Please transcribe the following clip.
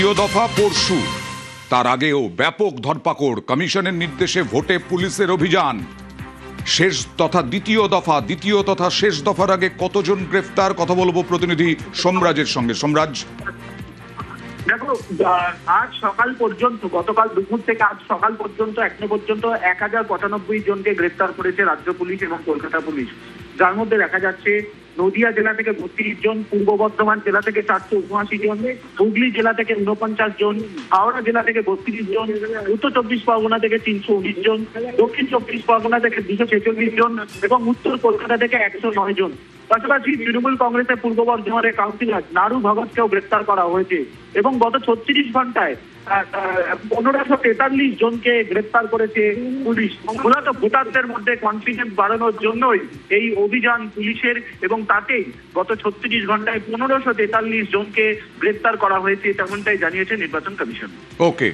দ্বিতীয় দফা পরশু, তার আগেও ব্যাপক ধরপাকড়, কমিশনের নির্দেশে ভোটে পুলিশের অভিযান। শেষ তথা দ্বিতীয় দফা, দ্বিতীয় তথা শেষ দফার আগে কতজন গ্রেফতার, কথা বলবো প্রতিনিধি সোমরাজের সঙ্গে। সোমরাজ, দেখো, আজ সকাল পর্যন্ত, গতকাল দুপুর থেকে আজ সকাল পর্যন্ত এখনো পর্যন্ত 1095 জনকে গ্রেফতার করেছে রাজ্য পুলিশ এবং কলকাতা পুলিশ। যার মধ্যে দেখা যাচ্ছে নদিয়া জেলা থেকে 32 জন, পূর্ব বর্ধমান জেলা থেকে 479 জন, হুগলি জেলা থেকে 49 জন, হাওড়া জেলা থেকে 32 জন, উত্তর 24 পরগনা থেকে 319 জন, দক্ষিণ 24 পরগনা থেকে 246 জন এবং উত্তর কলকাতা থেকে 109 জন। পাশাপাশি তৃণমূল কংগ্রেসের পূর্ব বর্ধমানের কাউন্সিলর নারু ভগতকেও গ্রেফতার করা হয়েছে এবং গত 36 ঘন্টায় 1543 জনকে গ্রেফতার করেছে পুলিশ। মূলত ভোটারদের মধ্যে কনফিডেন্স বাড়ানোর জন্যই এই অভিযান পুলিশের এবং তাতেই গত 36 ঘন্টায় 1543 জনকে গ্রেফতার করা হয়েছে, তেমনটাই জানিয়েছে নির্বাচন কমিশন। ওকে।